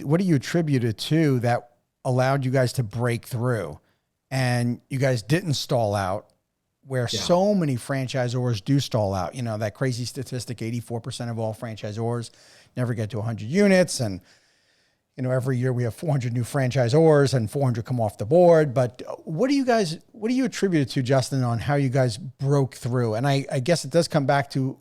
what do you attribute it to that allowed you guys to break through and you guys didn't stall out where Yeah. so many franchisors do stall out? You know, that crazy statistic, 84% of all franchisors never get to 100 units. And, you know, every year we have 400 new franchisors and 400 come off the board. But what do you attribute it to, Justin, on how you guys broke through? And I guess it does come back to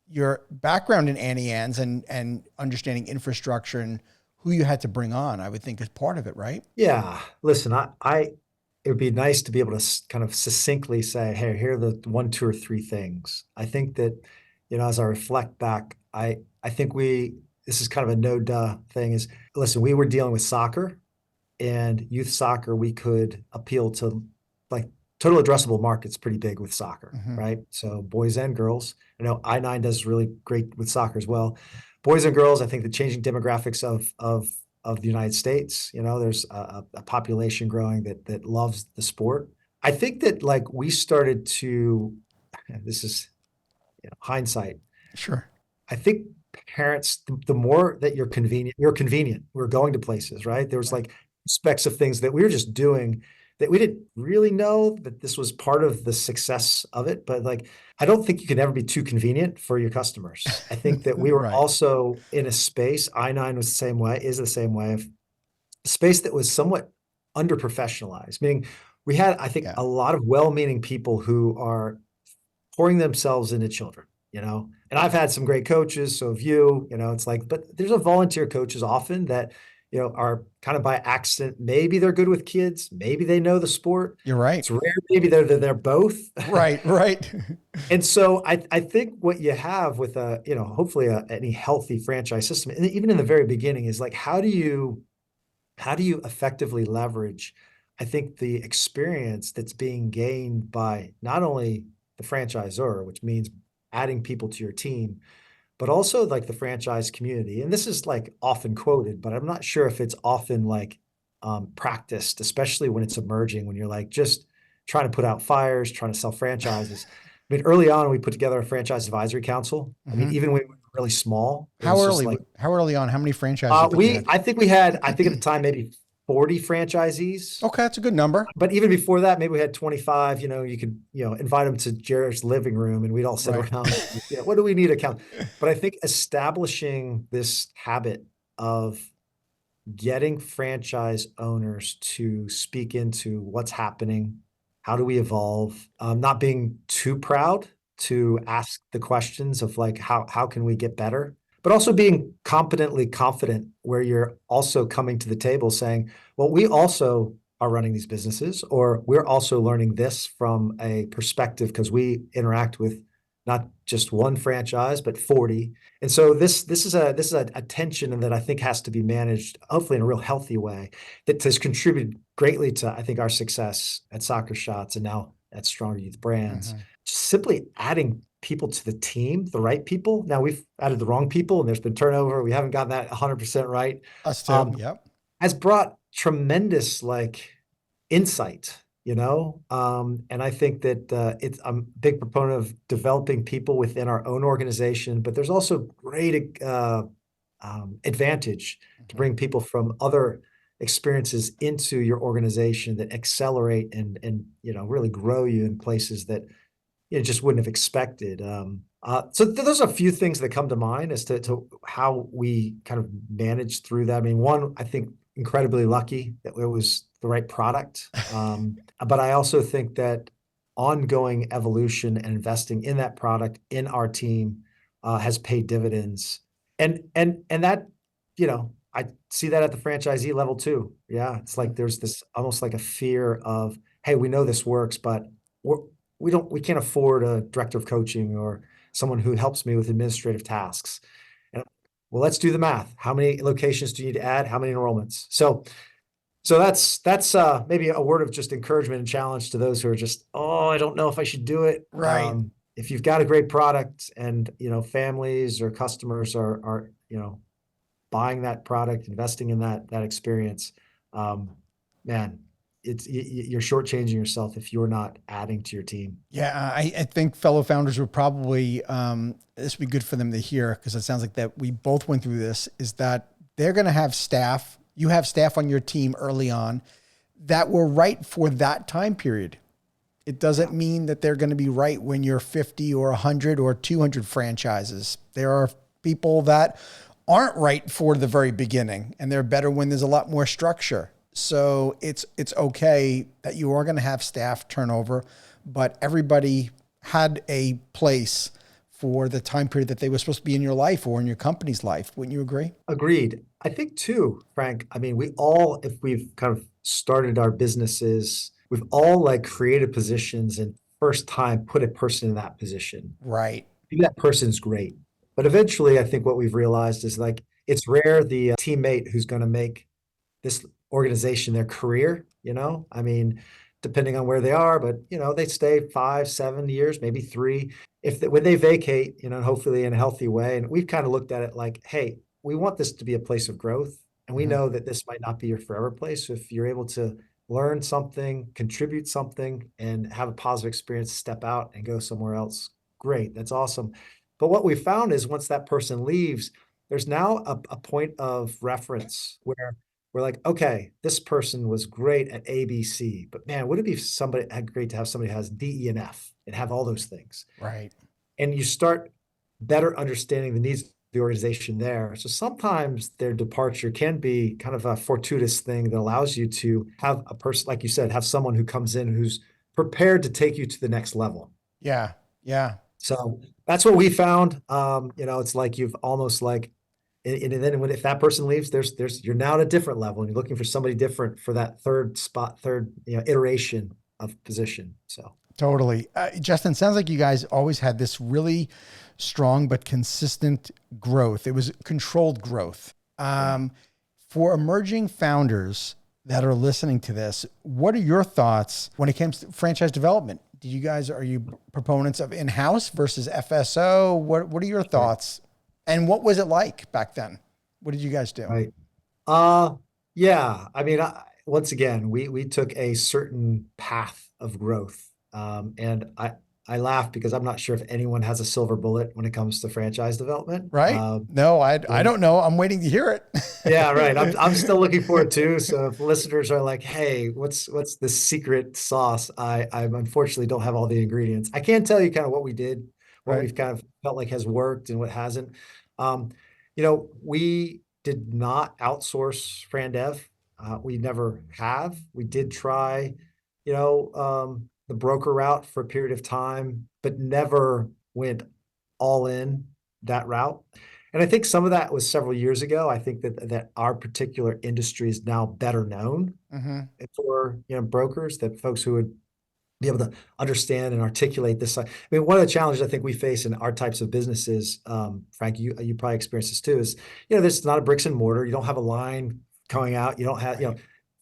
your background in Annie Ann's and understanding infrastructure and who you had to bring on, I would think is part of it, right? Yeah. Listen, it would be nice to be able to kind of succinctly say, hey, here are the one, two, or three things. I think that, as I reflect back, I think this is kind of a no duh thing is, listen, we were dealing with soccer and youth soccer. We could appeal to like total addressable market's pretty big with soccer, Mm-hmm. right? So boys and girls. I know I-9 does really great with soccer as well. Boys and girls, I think the changing demographics of the United States, there's a population growing that loves the sport. I think that like we started to, this is hindsight. Sure. I think parents, the more that you're convenient. We're going to places, right? There was Right. like specs of things that we were just doing that we didn't really know that this was part of the success of it. But like, I don't think you can ever be too convenient for your customers. I think that we were Right. also in a space, I-9 was the same way, is the same way, of a space that was somewhat under-professionalized, meaning we had, I think, Yeah. a lot of well-meaning people who are pouring themselves into children, and I've had some great coaches. So have you, it's like, but there's a volunteer coaches often that, are kind of by accident. Maybe they're good with kids. Maybe they know the sport. You're right. It's rare. Maybe they're both. Right. Right. And so I think what you have with hopefully any healthy franchise system, and even in the very beginning, is like, how do you effectively leverage, I think, the experience that's being gained by not only the franchisor, which means adding people to your team, but also like the franchise community. And this is like often quoted, but I'm not sure if it's often like practiced, especially when it's emerging, when you're like just trying to put out fires, trying to sell franchises. I mean, early on, we put together a franchise advisory council. I mean, Mm-hmm. even when we were really small, it was just like, How early on? How many franchises did you have? I think at the time, maybe 40 franchisees. Okay, that's a good number. But even before that, maybe we had 25. You could, invite them to Jared's living room and we'd all sit Right. around. What do we need to count? But I think establishing this habit of getting franchise owners to speak into what's happening, how do we evolve, not being too proud to ask the questions of like, how can we get better? But also being competently confident where you're also coming to the table saying, well, we also are running these businesses, or we're also learning this from a perspective because we interact with not just one franchise, but 40. And so this is a tension that I think has to be managed, hopefully in a real healthy way, that has contributed greatly to, I think, our success at Soccer Shots and now at Stronger Youth Brands. Mm-hmm. Just simply adding people to the team, the right people. Now we've added the wrong people, and there's been turnover. We haven't gotten that 100% right. Us too. Um, Yep. has brought tremendous like insight, and I think that I'm a big proponent of developing people within our own organization, but there's also great advantage to Mm-hmm. bring people from other experiences into your organization that accelerate and really grow you in places that you just wouldn't have expected. So those are a few things that come to mind as to how we kind of managed through that. I mean, one, I think incredibly lucky that it was the right product. But I also think that ongoing evolution and investing in that product in our team has paid dividends. And that, I see that at the franchisee level too. Yeah. It's Mm-hmm. like there's this almost like a fear of, hey, we know this works, but we can't afford a director of coaching or someone who helps me with administrative tasks. And well, let's do the math. How many locations do you need to add? How many enrollments? So that's maybe a word of just encouragement and challenge to those who are just, oh, I don't know if I should do it. Right. If you've got a great product and families or customers are buying that product, investing in that experience, man, you're shortchanging yourself if you're not adding to your team. Yeah, I think fellow founders would probably this would be good for them to hear because it sounds like that we both went through this. Is that they're going to have staff. You have staff on your team early on that were right for that time period. It doesn't mean that they're going to be right when you're 50 or 100 or 200 franchises. There are people that aren't right for the very beginning, and they're better when there's a lot more structure. So it's okay that you are going to have staff turnover, but everybody had a place for the time period that they were supposed to be in your life or in your company's life. Wouldn't you agree? Agreed. I think too, Frank, I mean, we all, if we've kind of started our businesses, we've all like created positions and first time put a person in that position. Right. Maybe that person's great. But eventually, I think what we've realized is like it's rare the teammate who's going to make this organization their career, you know? I mean, depending on where they are, but you know, they stay 5, 7 years, maybe 3. If they, when they vacate, you know, hopefully in a healthy way. And we've kind of looked at it like, hey, we want this to be a place of growth. And we Mm-hmm. know that this might not be your forever place. So if you're able to learn something, contribute something, and have a positive experience, step out and go somewhere else, great. That's awesome. But what we found is once that person leaves, there's now a point of reference where we're like, okay, this person was great at ABC, but man, would it be somebody great to have somebody who has D, E, and F and have all those things? Right. And you start better understanding the needs of the organization there. So sometimes their departure can be kind of a fortuitous thing that allows you to have a person, like you said, have someone who comes in who's prepared to take you to the next level. Yeah. Yeah. So that's what we found. You know, it's like you've almost like, and then if that person leaves, you're now at a different level, and you're looking for somebody different for that third spot, third iteration of position. So Totally. Justin, sounds like you guys always had this really strong but consistent growth. It was controlled growth. yeah, For emerging founders that are listening to this, what are your thoughts when it comes to franchise development? Are you proponents of in-house versus FSO? What are your right, thoughts? And what was it like back then? What did you guys do? right. Uh, yeah. I mean, once again, we took a certain path of growth, and I laugh because I'm not sure if anyone has a silver bullet when it comes to franchise development. Right? No, I And don't know. I'm waiting to hear yeah, right. it. I'm still looking for it too. So if listeners are like, "Hey, what's the secret sauce?" I unfortunately don't have all the ingredients. I can tell you kind of what we did, what Right. we've kind of felt like has worked and what hasn't. Um, you know, we did not outsource Fran Dev. We never have. We did try, the broker route for a period of time, but never went all in that route. And I think some of that was several years ago. I think that our particular industry is now better known Hmm. for brokers, that folks who would be able to understand and articulate this. I mean, one of the challenges I think we face in our types of businesses, Frank, you probably experience this too, is there's not a bricks and mortar. You don't have a line going out. You don't have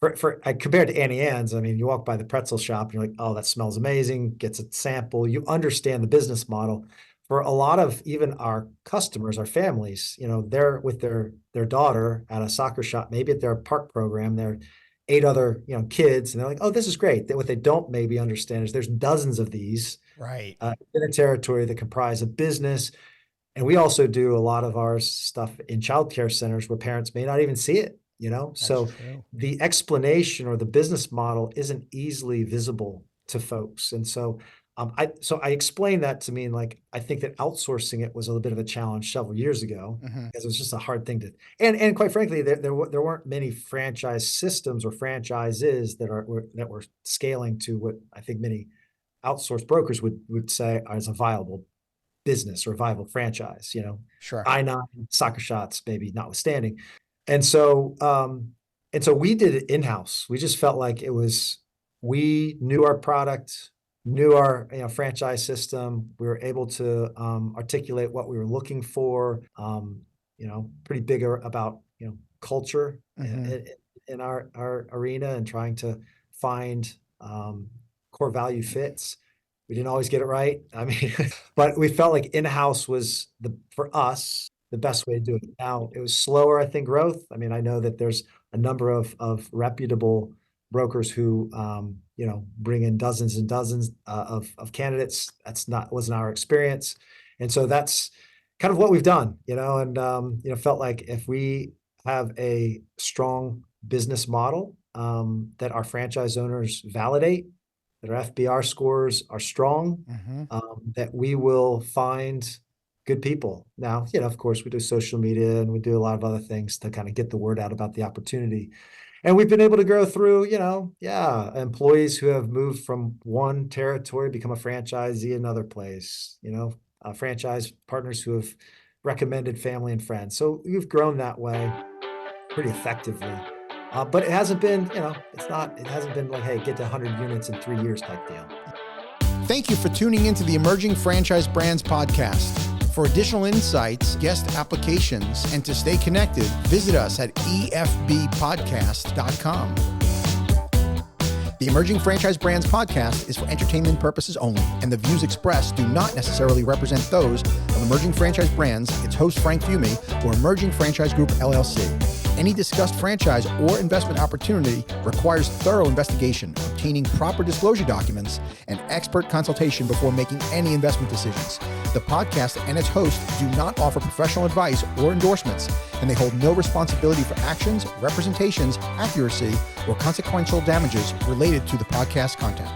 Right. compared to Annie Ann's. I mean, you walk by the pretzel shop and you're like, oh, that smells amazing. Gets a sample. You understand the business model. For a lot of even our customers, our families, they're with their daughter at a soccer shop, maybe at their park program. They're 8 other kids, and they're like, oh, this is great. What they don't maybe understand is there's dozens of these Right. in a territory that comprise a business. And we also do a lot of our stuff in childcare centers where parents may not even see it. That's So true. the explanation or the business model isn't easily visible to folks. And so I explained that to mean like I think that outsourcing it was a little bit of a challenge several years ago, Hmm. because it was just a hard thing to. And quite frankly, there weren't many franchise systems or franchises that were scaling to what I think many outsourced brokers would say as a viable business or viable franchise. Sure. I-9 soccer shots, maybe notwithstanding. And so, we did it in-house. We just felt like we knew our product, knew our franchise system. We were able to articulate what we were looking for. Pretty big about culture Hmm. in our arena, and trying to find core value fits. We didn't always get it right. I mean, but we felt like in-house was for us, the best way to do it. Now, it was slower, I think, growth. I mean, I know that there's a number of reputable brokers who, bring in dozens and dozens of candidates. Wasn't our experience. And so that's kind of what we've done, and felt like if we have a strong business model that our franchise owners validate, that our FBR scores are strong, Mm-hmm. that we will find good people. Now, of course, we do social media and we do a lot of other things to kind of get the word out about the opportunity. And we've been able to grow through, employees who have moved from one territory, become a franchisee another place, franchise partners who have recommended family and friends. So we've grown that way pretty effectively. But it hasn't been, it hasn't been like, hey, get to 100 units in 3 years type deal. Thank you for tuning into the Emerging Franchise Brands podcast. For additional insights, guest applications, and to stay connected, visit us at efbpodcast.com. The Emerging Franchise Brands podcast is for entertainment purposes only, and the views expressed do not necessarily represent those of Emerging Franchise Brands, its host Frank Fiume, or Emerging Franchise Group, LLC. Any discussed franchise or investment opportunity requires thorough investigation, obtaining proper disclosure documents, and expert consultation before making any investment decisions. The podcast and its host do not offer professional advice or endorsements, and they hold no responsibility for actions, representations, accuracy, or consequential damages related to the podcast content.